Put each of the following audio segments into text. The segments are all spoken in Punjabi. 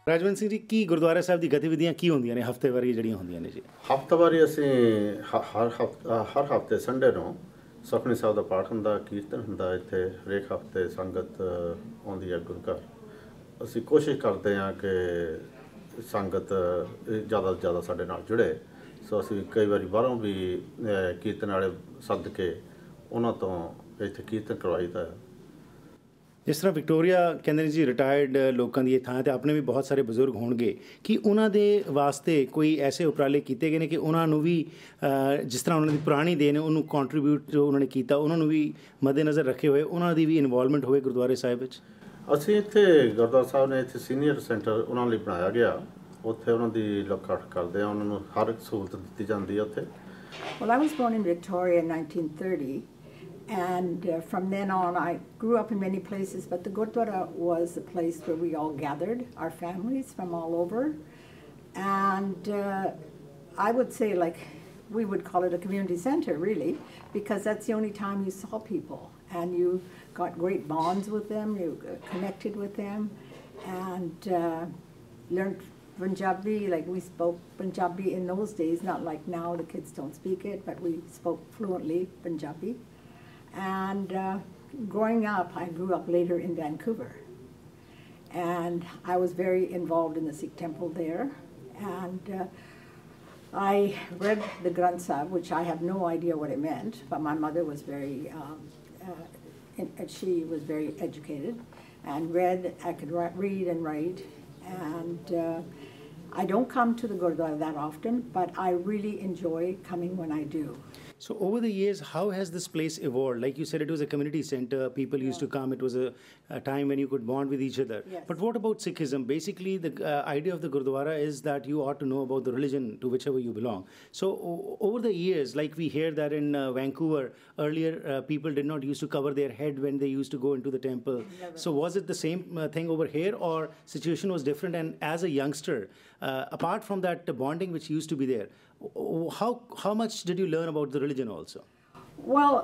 राजवंत सिंह जी की गुरुद्वारा साहब की गतिविधियां की होंदियां ने हफ्तेवारी जड़ियां होंदियां ने जी? ਹਫ਼ਤਾਵਾਰੀ ਅਸੀਂ ਹਰ ਹਫ਼ਤੇ ਸੰਡੇ ਨੂੰ ਸੁਖਮਨੀ ਸਾਹਿਬ ਦਾ ਪਾਠ ਹੁੰਦਾ, ਕੀਰਤਨ ਹੁੰਦਾ। ਇੱਥੇ ਹਰੇਕ ਹਫ਼ਤੇ ਸੰਗਤ ਆਉਂਦੀ ਹੈ ਗੁਰੂ ਘਰ। ਅਸੀਂ ਕੋਸ਼ਿਸ਼ ਕਰਦੇ ਹਾਂ ਕਿ ਸੰਗਤ ਜ਼ਿਆਦਾ ਤੋਂ ਜ਼ਿਆਦਾ ਸਾਡੇ ਨਾਲ ਜੁੜੇ। ਸੋ ਅਸੀਂ ਕਈ ਵਾਰੀ ਬਾਹਰੋਂ ਵੀ ਕੀਰਤਨ ਵਾਲੇ ਸੱਦ ਕੇ ਉਹਨਾਂ ਤੋਂ ਇੱਥੇ ਕੀਰਤਨ ਕਰਵਾਈਦਾ ਹੈ। ਜਿਸ ਤਰ੍ਹਾਂ ਵਿਕਟੋਰੀਆ ਕਹਿੰਦੇ ਨੇ ਜੀ ਰਿਟਾਇਰਡ ਲੋਕਾਂ ਦੀ ਇਹ ਥਾਂ ਤੇ ਆਪਣੇ ਵੀ ਬਹੁਤ ਸਾਰੇ ਬਜ਼ੁਰਗ ਹੋਣਗੇ ਕਿ ਉਹਨਾਂ ਦੇ ਵਾਸਤੇ ਕੋਈ ਐਸੇ ਉਪਰਾਲੇ ਕੀਤੇ ਗਏ ਨੇ ਕਿ ਉਹਨਾਂ ਨੂੰ ਵੀ ਜਿਸ ਤਰ੍ਹਾਂ ਉਹਨਾਂ ਦੀ ਪੁਰਾਣੀ ਦੇਣ ਹੈ ਉਹਨੂੰ ਕੰਟਰੀਬਿਊਟ ਜੋ ਉਹਨਾਂ ਨੇ ਕੀਤਾ ਉਹਨਾਂ ਨੂੰ ਵੀ ਮੱਦੇਨਜ਼ਰ ਰੱਖੇ ਹੋਏ ਉਹਨਾਂ ਦੀ ਵੀ ਇਨਵੋਲਵਮੈਂਟ ਹੋਵੇ ਗੁਰਦੁਆਰੇ ਸਾਹਿਬ ਵਿੱਚ? ਅਸੀਂ ਇੱਥੇ ਗੁਰਦੁਆਰਾ ਸਾਹਿਬ ਨੇ ਇੱਥੇ ਸੀਨੀਅਰ ਸੈਂਟਰ ਉਹਨਾਂ ਲਈ ਬਣਾਇਆ ਗਿਆ। ਉੱਥੇ ਉਹਨਾਂ ਦੀ ਲੁੱਕ-ਆਊਟ ਕਰਦੇ ਆ, ਉਹਨਾਂ ਨੂੰ ਹਰ ਇੱਕ ਸਹੂਲਤ ਦਿੱਤੀ ਜਾਂਦੀ ਹੈ ਉੱਥੇ। Well, I was born in Victoria in 1930. And from then on, I grew up in many places, but the Gurdwara was the place where we all gathered, our families from all over. And I would say, like, we would call it a community center, really, because that's the only time you saw people. And you got great bonds with them, you connected with them, and learned Punjabi. Like, we spoke Punjabi in those days, not like now, the kids don't speak it, but we spoke fluently Punjabi. And growing up, I grew up later in Vancouver. And I was very involved in the Sikh temple there. And I read the Granth Sahib, which I have no idea what it meant, but my mother was she was very educated and I could read and write. And I don't come to the Gurdwara that often, but I really enjoy coming when I do. So over the years, how has this place evolved? Like you said, it was a community center. People used to come. It was a time when you could bond with each other. Yes. But what about Sikhism? Basically, the idea of the Gurdwara is that you ought to know about the religion to whichever you belong. So over the years, like we hear that in Vancouver, earlier people did not used to cover their head when they used to go into the temple. Never. So was it the same thing over here, or situation was different? And as a youngster, apart from that bonding which used to be there, how much did you learn about the religion also? Well,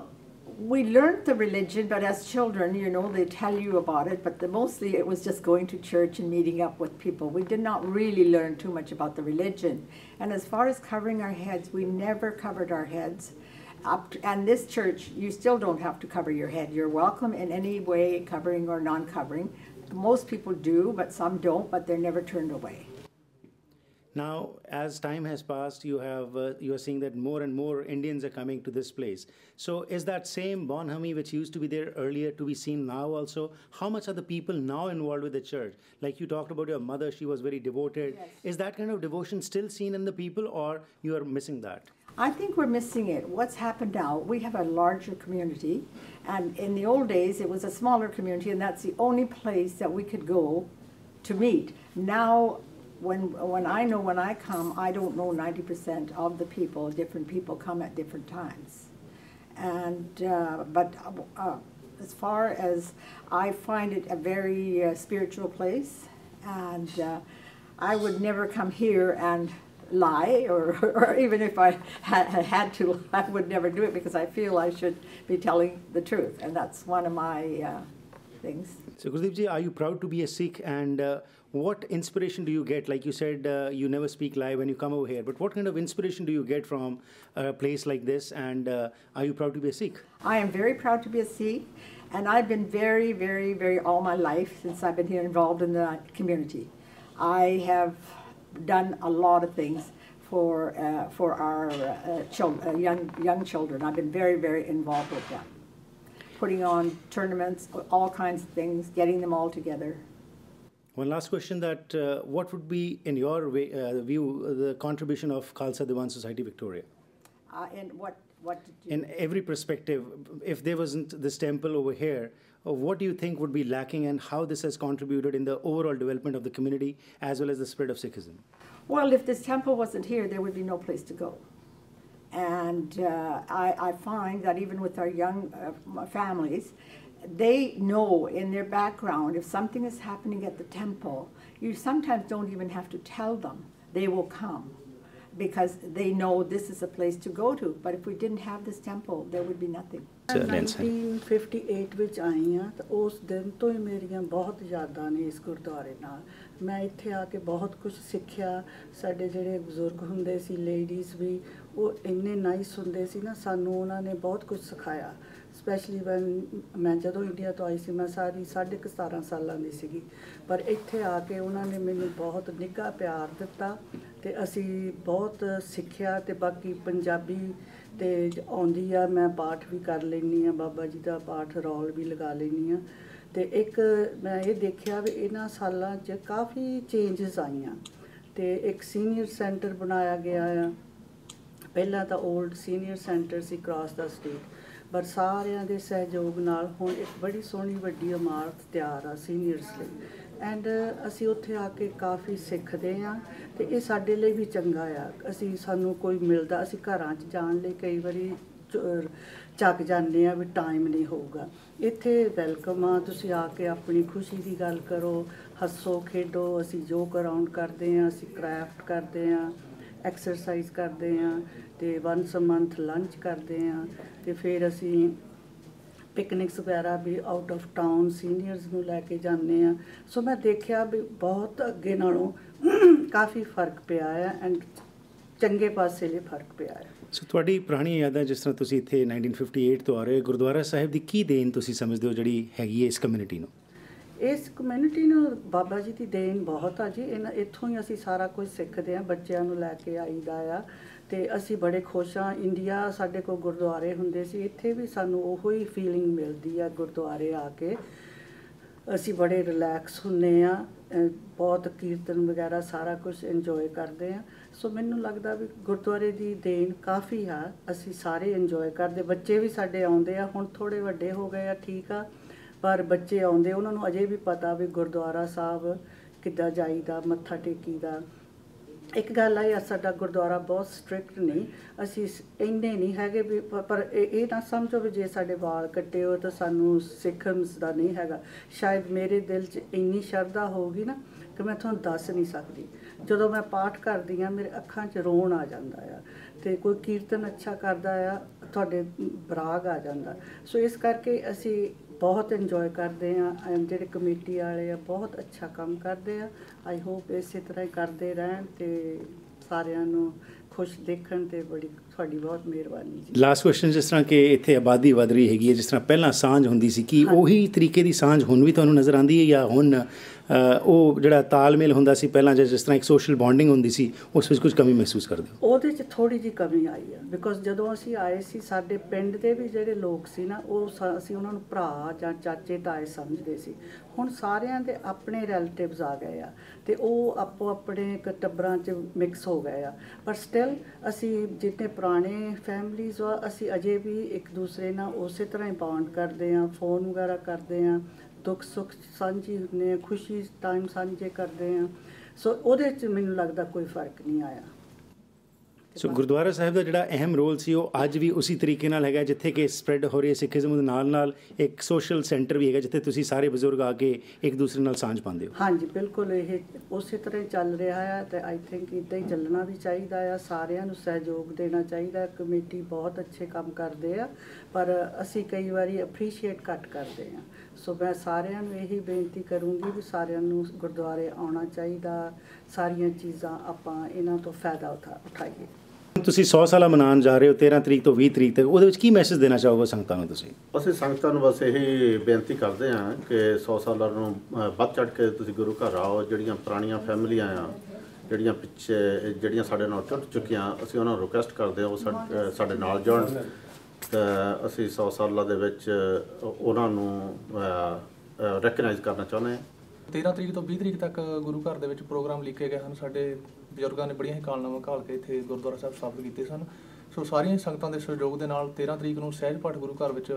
we learned the religion, but as children, you know, they tell you about it, but mostly it was just going to church and meeting up with people. We did not really learn too much about the religion. And as far as covering our heads, we never covered our heads. And this church, you still don't have to cover your head. You're welcome in any way, covering or non-covering. Most people do, but some don't, but they're never turned away. Now, as time has passed, you are seeing that more and more Indians are coming to this place. So is that same bonhomie which used to be there earlier to be seen now also? How much are the people now involved with the church? Like you talked about your mother, she was very devoted. Yes. Is that kind of devotion still seen in the people, or you are missing that? I think we're missing it. What's happened now, we have a larger community, and in the old days it was a smaller community, and that's the only place that we could go to meet. Now, when I come, I don't know 90% of the people. Different people come at different times. And but as far as I find it a very spiritual place, and I would never come here and lie, or even if I had to, I would never do it, because I feel I should be telling the truth, and that's one of my things. So Gurdeep ji, are you proud to be a Sikh, and what inspiration do you get? Like you said, you never speak lie when you come over here, but what kind of inspiration do you get from a place like this, and are you proud to be a Sikh? I am very proud to be a Sikh, and I've been very, very, very all my life since I've been here involved in the community. I have done a lot of things for our young children. I've been very, very involved with them, putting on tournaments, all kinds of things, getting them all together. One last question, that what would be, in your view, the contribution of Khalsa Diwan Society Victoria? And what did you... In every perspective, if there wasn't this temple over here, what do you think would be lacking, and how this has contributed in the overall development of the community as well as the spread of Sikhism? Well, if this temple wasn't here, there would be no place to go. And I find that even with our young families, they know in their background if something is happening at the temple, you sometimes don't even have to tell them. They will come. because they know this is a place to go to. But if we didn't have this temple, there would be nothing. 1958 ਵਿੱਚ ਆਈ ਹਾਂ ਤਾਂ ਉਸ ਦਿਨ ਤੋਂ ਹੀ ਮੇਰੀਆਂ ਬਹੁਤ ਯਾਦਾਂ ਨੇ ਇਸ ਗੁਰਦੁਆਰੇ ਨਾਲ। ਮੈਂ ਇੱਥੇ ਆ ਕੇ ਬਹੁਤ ਕੁਝ ਸਿੱਖਿਆ। ਸਾਡੇ ਜਿਹੜੇ ਬਜ਼ੁਰਗ ਹੁੰਦੇ ਸੀ, ਲੇਡੀਜ਼ ਵੀ, ਉਹ ਇੰਨੇ ਨਾਈਸ ਹੁੰਦੇ ਸੀ ਨਾ, ਸਾਨੂੰ ਉਹਨਾਂ ਨੇ ਬਹੁਤ ਕੁਝ ਸਿਖਾਇਆ। ਸਪੈਸ਼ਲੀ ਮੈਂ ਜਦੋਂ ਇੰਡੀਆ ਤੋਂ ਆਈ ਸੀ, ਮੈਂ ਸਾਰੀ 17.5 ਸਾਲਾਂ ਦੀ ਸੀਗੀ, ਪਰ ਇੱਥੇ ਆ ਕੇ ਉਹਨਾਂ ਨੇ ਮੈਨੂੰ ਬਹੁਤ ਨਿੱਘਾ ਪਿਆਰ ਦਿੱਤਾ ਅਤੇ ਅਸੀਂ ਬਹੁਤ ਸਿੱਖਿਆ। ਅਤੇ ਬਾਕੀ ਪੰਜਾਬੀ ਤੇ ਆਉਂਦੀ ਆ, ਮੈਂ ਪਾਠ ਵੀ ਕਰ ਲੈਂਦੀ ਹਾਂ, ਬਾਬਾ ਜੀ ਦਾ ਪਾਠ ਰੌਲ ਵੀ ਲਗਾ ਲੈਂਦੀ ਹਾਂ। ਅਤੇ ਇੱਕ ਮੈਂ ਇਹ ਦੇਖਿਆ ਵੀ ਇਹਨਾਂ ਸਾਲਾਂ 'ਚ ਕਾਫੀ ਚੇਂਜਸ ਆਈਆਂ ਅਤੇ ਇੱਕ ਸੀਨੀਅਰ ਸੈਂਟਰ ਬਣਾਇਆ ਗਿਆ ਆ। ਪਹਿਲਾਂ ਤਾਂ ਓਲਡ ਸੀਨੀਅਰ ਸੈਂਟਰ ਸੀ ਕ੍ਰਾਸ ਦਾ ਸਟੇਟ, ਪਰ ਸਾਰਿਆਂ ਦੇ ਸਹਿਯੋਗ ਨਾਲ ਹੁਣ ਇੱਕ ਬੜੀ ਸੋਹਣੀ ਵੱਡੀ ਇਮਾਰਤ ਤਿਆਰ ਆ ਸੀਨੀਅਰਸ ਲਈ। ਐਂਡ ਅਸੀਂ ਉੱਥੇ ਆ ਕੇ ਕਾਫੀ ਸਿੱਖਦੇ ਹਾਂ ਅਤੇ ਇਹ ਸਾਡੇ ਲਈ ਵੀ ਚੰਗਾ ਆ। ਸਾਨੂੰ ਕੋਈ ਮਿਲਦਾ, ਅਸੀਂ ਘਰਾਂ 'ਚ ਜਾਣ ਲਈ ਕਈ ਵਾਰੀ ਚੱਕ ਜਾਂਦੇ ਆ ਵੀ ਟਾਈਮ ਨਹੀਂ ਹੋਊਗਾ। ਇੱਥੇ ਵੈਲਕਮ ਆ, ਤੁਸੀਂ ਆ ਕੇ ਆਪਣੀ ਖੁਸ਼ੀ ਦੀ ਗੱਲ ਕਰੋ, ਹੱਸੋ ਖੇਡੋ। ਅਸੀਂ ਯੋਗ ਅਰਾਊਂਡ ਕਰਦੇ ਹਾਂ, ਅਸੀਂ ਕ੍ਰਾਫਟ ਕਰਦੇ ਹਾਂ, ਐਕਸਰਸਾਈਜ਼ ਕਰਦੇ ਹਾਂ ਅਤੇ ਵਨਸ ਅ ਮੰਥ ਲੰਚ ਕਰਦੇ ਹਾਂ। ਅਤੇ ਫਿਰ ਅਸੀਂ ਪਿਕਨਿਕਸ ਵਗੈਰਾ ਵੀ ਆਊਟ ਆਫ ਟਾਊਨ ਸੀਨੀਅਰਸ ਨੂੰ ਲੈ ਕੇ ਜਾਂਦੇ ਹਾਂ। ਸੋ ਮੈਂ ਦੇਖਿਆ ਵੀ ਬਹੁਤ ਅੱਗੇ ਨਾਲੋਂ ਕਾਫੀ ਫਰਕ ਪਿਆ ਆ ਐਂਡ ਚੰਗੇ ਪਾਸੇ ਲਈ ਫਰਕ ਪਿਆ ਹੈ। ਸੋ ਤੁਹਾਡੀ ਪੁਰਾਣੀ ਯਾਦਾਂ, ਜਿਸ ਤਰ੍ਹਾਂ ਤੁਸੀਂ ਇੱਥੇ 1958 ਤੋਂ ਆ ਰਹੇ ਹੋ, ਗੁਰਦੁਆਰਾ ਸਾਹਿਬ ਦੀ ਕੀ ਦੇਣ ਤੁਸੀਂ ਸਮਝਦੇ ਹੋ ਜਿਹੜੀ ਹੈਗੀ ਹੈ ਇਸ ਕਮਿਊਨਿਟੀ ਨੂੰ? ਇਸ ਕਮਿਊਨਿਟੀ ਨੂੰ ਬਾਬਾ ਜੀ ਦੀ ਦੇਣ ਬਹੁਤ ਆ ਜੀ। ਇੱਥੋਂ ਹੀ ਅਸੀਂ ਸਾਰਾ ਕੁਝ ਸਿੱਖਦੇ ਹਾਂ, ਬੱਚਿਆਂ ਨੂੰ ਲੈ ਕੇ ਆਈਦਾ ਆ ਅਤੇ ਅਸੀਂ ਬੜੇ ਖੁਸ਼ ਹਾਂ। ਇੰਡੀਆ ਸਾਡੇ ਕੋਲ ਗੁਰਦੁਆਰੇ ਹੁੰਦੇ ਸੀ, ਇੱਥੇ ਵੀ ਸਾਨੂੰ ਉਹੋ ਹੀ ਫੀਲਿੰਗ ਮਿਲਦੀ ਆ ਗੁਰਦੁਆਰੇ ਆ ਕੇ। ਅਸੀਂ ਬੜੇ ਰਿਲੈਕਸ ਹੁੰਦੇ ਹਾਂ, ਬਹੁਤ ਕੀਰਤਨ ਵਗੈਰਾ ਸਾਰਾ ਕੁਝ ਇੰਜੋਏ ਕਰਦੇ ਹਾਂ। ਸੋ ਮੈਨੂੰ ਲੱਗਦਾ ਵੀ ਗੁਰਦੁਆਰੇ ਦੀ ਦੇਣ ਕਾਫੀ ਆ, ਅਸੀਂ ਸਾਰੇ ਇੰਜੋਏ ਕਰਦੇ। ਬੱਚੇ ਵੀ ਸਾਡੇ ਆਉਂਦੇ ਆ, ਹੁਣ ਥੋੜ੍ਹੇ ਵੱਡੇ ਹੋ ਗਏ ਆ, ਠੀਕ ਆ, ਪਰ ਬੱਚੇ ਆਉਂਦੇ, ਉਹਨਾਂ ਨੂੰ ਅਜੇ ਵੀ ਪਤਾ ਵੀ ਗੁਰਦੁਆਰਾ ਸਾਹਿਬ ਕਿੱਦਾਂ ਜਾਈਦਾ, ਮੱਥਾ ਟੇਕੀਦਾ। ਇੱਕ ਗੱਲ ਆ, ਸਾਡਾ ਗੁਰਦੁਆਰਾ ਬਹੁਤ ਸਟ੍ਰਿਕਟ ਨਹੀਂ, ਅਸੀਂ ਇੰਨੇ ਨਹੀਂ ਹੈਗੇ ਵੀ, ਪਰ ਇਹ ਨਾ ਸਮਝੋ ਵੀ ਜੇ ਸਾਡੇ ਵਾਲ ਕੱਟੇ ਹੋ ਤਾਂ ਸਾਨੂੰ ਸਿੱਖਣ ਦਾ ਨਹੀਂ ਹੈਗਾ। ਸ਼ਾਇਦ ਮੇਰੇ ਦਿਲ 'ਚ ਇੰਨੀ ਸ਼ਰਧਾ ਹੋਊਗੀ ਨਾ ਕਿ ਮੈਂ ਤੁਹਾਨੂੰ ਦੱਸ ਨਹੀਂ ਸਕਦੀ। ਜਦੋਂ ਮੈਂ ਪਾਠ ਕਰਦੀ ਹਾਂ, ਮੇਰੇ ਅੱਖਾਂ 'ਚ ਰੋਣ ਆ ਜਾਂਦਾ ਆ, ਅਤੇ ਕੋਈ ਕੀਰਤਨ ਅੱਛਾ ਕਰਦਾ ਆ, ਤੁਹਾਡੇ ਬਰਾਗ ਆ ਜਾਂਦਾ। ਸੋ ਇਸ ਕਰਕੇ ਅਸੀਂ ਬਹੁਤ ਇੰਜੋਏ ਕਰਦੇ ਹਾਂ। ਜਿਹੜੇ ਕਮੇਟੀ ਵਾਲੇ ਆ ਬਹੁਤ ਅੱਛਾ ਕੰਮ ਕਰਦੇ ਆ। ਆਈ ਹੋਪ ਇਸੇ ਤਰ੍ਹਾਂ ਹੀ ਕਰਦੇ ਰਹਿਣ ਅਤੇ ਸਾਰਿਆਂ ਨੂੰ ਖੁਸ਼ ਦੇਖਣ, ਅਤੇ ਬੜੀ ਤੁਹਾਡੀ ਬਹੁਤ ਮਿਹਰਬਾਨੀ ਜੀ। ਲਾਸਟ ਕੁਐਸਚਨ, ਜਿਸ ਤਰ੍ਹਾਂ ਕਿ ਇੱਥੇ ਆਬਾਦੀ ਵੱਧ ਰਹੀ ਹੈਗੀ ਹੈ, ਜਿਸ ਤਰ੍ਹਾਂ ਪਹਿਲਾਂ ਸਾਂਝ ਹੁੰਦੀ ਸੀ, ਕੀ ਉਹੀ ਤਰੀਕੇ ਦੀ ਸਾਂਝ ਹੁਣ ਵੀ ਤੁਹਾਨੂੰ ਨਜ਼ਰ ਆਉਂਦੀ ਹੈ, ਜਾਂ ਹੁਣ ਉਹ ਜਿਹੜਾ ਤਾਲਮੇਲ ਹੁੰਦਾ ਸੀ ਪਹਿਲਾਂ, ਜਿਸ ਤਰ੍ਹਾਂ ਇੱਕ ਸੋਸ਼ਲ ਬੌਂਡਿੰਗ ਹੁੰਦੀ ਸੀ, ਉਸ ਵਿੱਚ ਕੁਝ ਕਮੀ ਮਹਿਸੂਸ ਕਰਦੇ ਹੋ? ਉਹਦੇ 'ਚ ਥੋੜ੍ਹੀ ਜਿਹੀ ਕਮੀ ਆਈ ਆ, ਬਿਕੋਜ਼ ਜਦੋਂ ਅਸੀਂ ਆਏ ਸੀ, ਸਾਡੇ ਪਿੰਡ ਦੇ ਵੀ ਜਿਹੜੇ ਲੋਕ ਸੀ ਨਾ, ਉਹ ਅਸੀਂ ਉਹਨਾਂ ਨੂੰ ਭਰਾ ਜਾਂ ਚਾਚੇ ਤਾਏ ਸਮਝਦੇ ਸੀ। ਹੁਣ ਸਾਰਿਆਂ ਦੇ ਆਪਣੇ ਰਿਲੇਟਿਵਸ ਆ ਗਏ ਆ ਅਤੇ ਉਹ ਆਪੋ ਆਪਣੇ ਟੱਬਰਾਂ 'ਚ ਮਿਕਸ ਹੋ ਗਏ ਆ। ਪਰ ਸਟਿਲ ਅਸੀਂ ਜਿੰਨੇ ਪੁਰਾਣੇ ਫੈਮਲੀਜ਼ ਆ, ਅਸੀਂ ਅਜੇ ਵੀ ਇੱਕ ਦੂਸਰੇ ਨਾਲ ਉਸੇ ਤਰ੍ਹਾਂ ਹੀ ਬੌਂਡ ਕਰਦੇ ਹਾਂ, ਫੋਨ ਵਗੈਰਾ ਕਰਦੇ ਹਾਂ, ਦੁੱਖ ਸੁੱਖ ਸਾਂਝੀ ਹੁੰਦੇ ਹਾਂ, ਖੁਸ਼ੀ ਟਾਈਮ ਸਾਂਝੇ ਕਰਦੇ ਹਾਂ। ਸੋ ਉਹਦੇ 'ਚ ਮੈਨੂੰ ਲੱਗਦਾ ਕੋਈ ਫਰਕ ਨਹੀਂ ਆਇਆ। ਸੋ ਗੁਰਦੁਆਰਾ ਸਾਹਿਬ ਦਾ ਜਿਹੜਾ ਅਹਿਮ ਰੋਲ ਸੀ, ਉਹ ਅੱਜ ਵੀ ਉਸੇ ਤਰੀਕੇ ਨਾਲ ਹੈਗਾ, ਜਿੱਥੇ ਕਿ ਸਪਰੈਡ ਹੋ ਰਹੀ ਹੈ ਸਿੱਖੀਜ਼ਮ ਦੇ ਨਾਲ ਨਾਲ ਇੱਕ ਸੋਸ਼ਲ ਸੈਂਟਰ ਵੀ ਹੈਗਾ, ਜਿੱਥੇ ਤੁਸੀਂ ਸਾਰੇ ਬਜ਼ੁਰਗ ਆ ਕੇ ਇੱਕ ਦੂਸਰੇ ਨਾਲ ਸਾਂਝ ਪਾਉਂਦੇ ਹੋ? ਹਾਂਜੀ, ਬਿਲਕੁਲ ਇਹ ਉਸੇ ਤਰ੍ਹਾਂ ਹੀ ਚੱਲ ਰਿਹਾ ਹੈ ਅਤੇ ਆਈ ਥਿੰਕ ਇੱਦਾਂ ਹੀ ਚੱਲਣਾ ਵੀ ਚਾਹੀਦਾ ਆ। ਸਾਰਿਆਂ ਨੂੰ ਸਹਿਯੋਗ ਦੇਣਾ ਚਾਹੀਦਾ। ਕਮੇਟੀ ਬਹੁਤ ਅੱਛੇ ਕੰਮ ਕਰਦੇ ਆ, ਪਰ ਅਸੀਂ ਕਈ ਵਾਰੀ ਅਪਰੀਸ਼ੀਏਟ ਘੱਟ ਕਰਦੇ ਹਾਂ। ਸੋ ਮੈਂ ਸਾਰਿਆਂ ਨੂੰ ਇਹੀ ਬੇਨਤੀ ਕਰੂੰਗੀ ਵੀ ਸਾਰਿਆਂ ਨੂੰ ਗੁਰਦੁਆਰੇ ਆਉਣਾ ਚਾਹੀਦਾ। ਸਾਰੀਆਂ ਚੀਜ਼ਾਂ ਆਪਾਂ ਇਹਨਾਂ ਤੋਂ ਫਾਇਦਾ ਉਠਾਈਏ। ਤੁਸੀਂ 100 ਸਾਲਾ ਮਨਾਉਣ ਜਾ ਰਹੇ ਹੋ 13 ਤਰੀਕ ਤੋਂ 20 ਤਰੀਕ ਤੱਕ, ਉਹਦੇ ਵਿੱਚ ਕੀ ਮੈਸੇਜ ਦੇਣਾ ਚਾਹੋਗੇ ਸੰਗਤਾਂ ਨੂੰ ਤੁਸੀਂ? ਅਸੀਂ ਸੰਗਤਾਂ ਨੂੰ ਬਸ ਇਹੀ ਬੇਨਤੀ ਕਰਦੇ ਹਾਂ ਕਿ 100 ਸਾਲਾਂ ਨੂੰ ਵੱਧ ਚੜ੍ਹ ਕੇ ਤੁਸੀਂ ਗੁਰੂ ਘਰ ਆਓ। ਜਿਹੜੀਆਂ ਪੁਰਾਣੀਆਂ ਫੈਮਲੀਆਂ ਆ, ਜਿਹੜੀਆਂ ਪਿੱਛੇ ਜਿਹੜੀਆਂ ਸਾਡੇ ਨਾਲ ਟੁੱਟ ਚੁੱਕੀਆਂ, ਅਸੀਂ ਉਹਨਾਂ ਨੂੰ ਰਿਕੁਐਸਟ ਕਰਦੇ ਹਾਂ ਉਹ ਸਾਡੇ ਨਾਲ ਜੁੜਨ। ਤਾਂ ਅਸੀਂ 100 ਸਾਲਾਂ ਦੇ ਵਿੱਚ ਉਹਨਾਂ ਨੂੰ ਰੈਕਗਨਾਈਜ਼ ਕਰਨਾ ਚਾਹੁੰਦੇ ਹਾਂ। 13 ਤਰੀਕ ਤੋਂ 20 ਤਰੀਕ ਤੱਕ ਗੁਰੂ ਘਰ ਦੇ ਵਿੱਚ ਪ੍ਰੋਗਰਾਮ ਲਿਖੇ ਗਏ ਹਨ। ਸਾਡੇ ਬਜ਼ੁਰਗਾਂ ਨੇ ਬੜੀਆਂ ਹੀ ਕਾਲਨਾਵਾਂ ਘਾਲ ਕੇ ਇੱਥੇ ਗੁਰਦੁਆਰਾ ਸਾਹਿਬ ਸਥਾਪਿਤ ਕੀਤੇ ਸਨ। ਸੋ ਸਾਰੀਆਂ ਸੰਗਤਾਂ ਦੇ ਸਹਿਯੋਗ ਦੇ ਨਾਲ 13 ਤਰੀਕ ਨੂੰ ਸਹਿਜ ਪਾਠ ਗੁਰੂ ਘਰ ਵਿੱਚ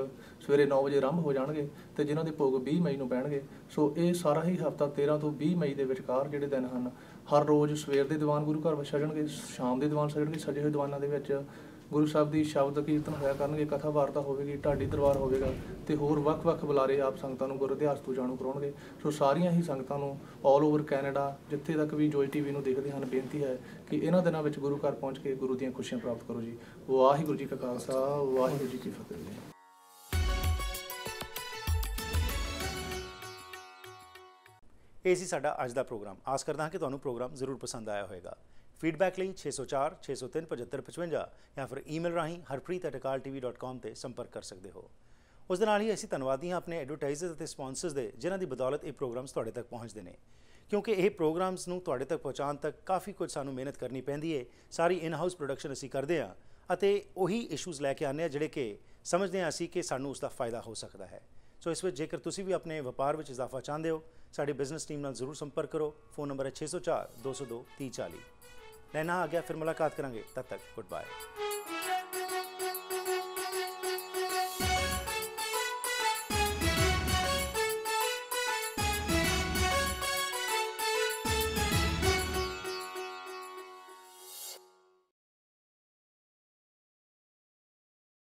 ਸਵੇਰੇ 9 ਵਜੇ ਆਰੰਭ ਹੋ ਜਾਣਗੇ ਅਤੇ ਜਿਨ੍ਹਾਂ ਦੇ ਭੋਗ 20 ਮਈ ਨੂੰ ਪੈਣਗੇ। ਸੋ ਇਹ ਸਾਰਾ ਹੀ ਹਫ਼ਤਾ 13 ਤੋਂ 20 ਮਈ ਦੇ ਵਿਚਕਾਰ ਜਿਹੜੇ ਦਿਨ ਹਨ, ਹਰ ਰੋਜ਼ ਸਵੇਰ ਦੇ ਦੀਵਾਨ ਗੁਰੂ ਘਰ ਵਿੱਚ ਸਜਣਗੇ, ਸ਼ਾਮ ਦੇ ਦੀਵਾਨ ਸਜਣਗੇ। ਸਜੇ ਹੋਏ ਦੀਵਾਨਾਂ ਦੇ ਵਿੱਚ ਗੁਰੂ ਸਾਹਿਬ ਦੀ ਸ਼ਬਦ ਕੀਰਤਨ ਹੋਇਆ ਕਰਨਗੇ, ਕਥਾ ਵਾਰਤਾ ਹੋਵੇਗੀ, ਢਾਡੀ ਦਰਬਾਰ ਹੋਵੇਗਾ ਤੇ ਹੋਰ ਵੱਖ-ਵੱਖ ਬੁਲਾਰੇ ਆਪ ਸੰਗਤਾਂ ਨੂੰ ਗੁਰ ਇਤਿਹਾਸ ਤੋਂ ਜਾਣੂ ਕਰਾਉਣਗੇ। ਸੋ ਸਾਰੀਆਂ ਹੀ ਸੰਗਤਾਂ ਨੂੰ ਆਲ ਓਵਰ ਕੈਨੇਡਾ, ਜਿੱਥੇ ਤੱਕ ਵੀ ਜੋਏ ਟੀਵੀ ਨੂੰ ਦੇਖਦੇ ਹਨ, ਬੇਨਤੀ ਹੈ ਕਿ ਇਹਨਾਂ ਦਿਨਾਂ ਵਿੱਚ ਗੁਰੂ ਘਰ ਪਹੁੰਚ ਕੇ ਗੁਰੂ ਦੀਆਂ ਖੁਸ਼ੀਆਂ ਪ੍ਰਾਪਤ ਕਰੋ ਜੀ। ਵਾਹਿਗੁਰੂ ਜੀ ਕਾ ਖਾਲਸਾ, ਵਾਹਿਗੁਰੂ ਜੀ ਕੀ ਫਤਿਹ ਜੀ। ਇਹ ਸੀ ਸਾਡਾ ਅੱਜ ਦਾ ਪ੍ਰੋਗਰਾਮ। ਆਸ ਕਰਦਾ ਹਾਂ ਕਿ ਤੁਹਾਨੂੰ ਪ੍ਰੋਗਰਾਮ ਜ਼ਰੂਰ ਪਸੰਦ ਆਇਆ ਹੋਵੇਗਾ। ਫੀਡਬੈਕ ਲਈ 604 603 7555 ਜਾਂ ਫਿਰ ਈਮੇਲ ਰਾਹੀਂ harpreet@akaltv.com ਤੇ ਸੰਪਰਕ ਕਰ ਸਕਦੇ ਹੋ। ਉਸ ਦੇ ਨਾਲ ਹੀ ਅਸੀਂ ਧੰਨਵਾਦੀ ਹਾਂ ਆਪਣੇ ਐਡਵਰਟਾਈਜ਼ਰਸ ਅਤੇ ਸਪਾਂਸਰਸ ਦੇ, ਜਿਨ੍ਹਾਂ ਦੀ ਬਦੌਲਤ ਇਹ ਪ੍ਰੋਗਰਾਮਸ ਤੁਹਾਡੇ ਤੱਕ ਪਹੁੰਚਦੇ ਨੇ, ਕਿਉਂਕਿ ਇਹ ਪ੍ਰੋਗਰਾਮਸ ਨੂੰ ਤੁਹਾਡੇ ਤੱਕ ਪਹੁੰਚਾਉਣ ਤੱਕ ਕਾਫੀ ਕੁਝ ਸਾਨੂੰ ਮਿਹਨਤ ਕਰਨੀ ਪੈਂਦੀ ਹੈ। ਸਾਰੀ ਇਨ ਹਾਊਸ ਪ੍ਰੋਡਕਸ਼ਨ ਅਸੀਂ ਕਰਦੇ ਹਾਂ ਅਤੇ ਉਹੀ ਇਸ਼ੂਜ਼ ਲੈ ਕੇ ਆਉਂਦੇ ਹਾਂ ਜਿਹੜੇ ਕਿ ਸਮਝਦੇ ਹਾਂ ਅਸੀਂ ਕਿ ਸਾਨੂੰ ਉਸ ਦਾ ਫਾਇਦਾ ਹੋ ਸਕਦਾ ਹੈ। ਸੋ ਇਸ ਵਿੱਚ ਜੇਕਰ ਤੁਸੀਂ ਵੀ ਆਪਣੇ ਵਪਾਰ ਵਿੱਚ ਇਜ਼ਾਫਾ ਚਾਹੁੰਦੇ ਹੋ, ਸਾਡੀ ਬਿਜ਼ਨਸ ਟੀਮ ਨਾਲ ਜ਼ਰੂਰ ਸੰਪਰਕ ਕਰੋ। फ़ोन नंबर है 604 202 3040। ਲੈਣਾ ਆ ਗਿਆ, ਫਿਰ ਮੁਲਾਕਾਤ ਕਰਾਂਗੇ। ਤਦ ਤੱਕ ਗੁੱਡ ਬਾਏ।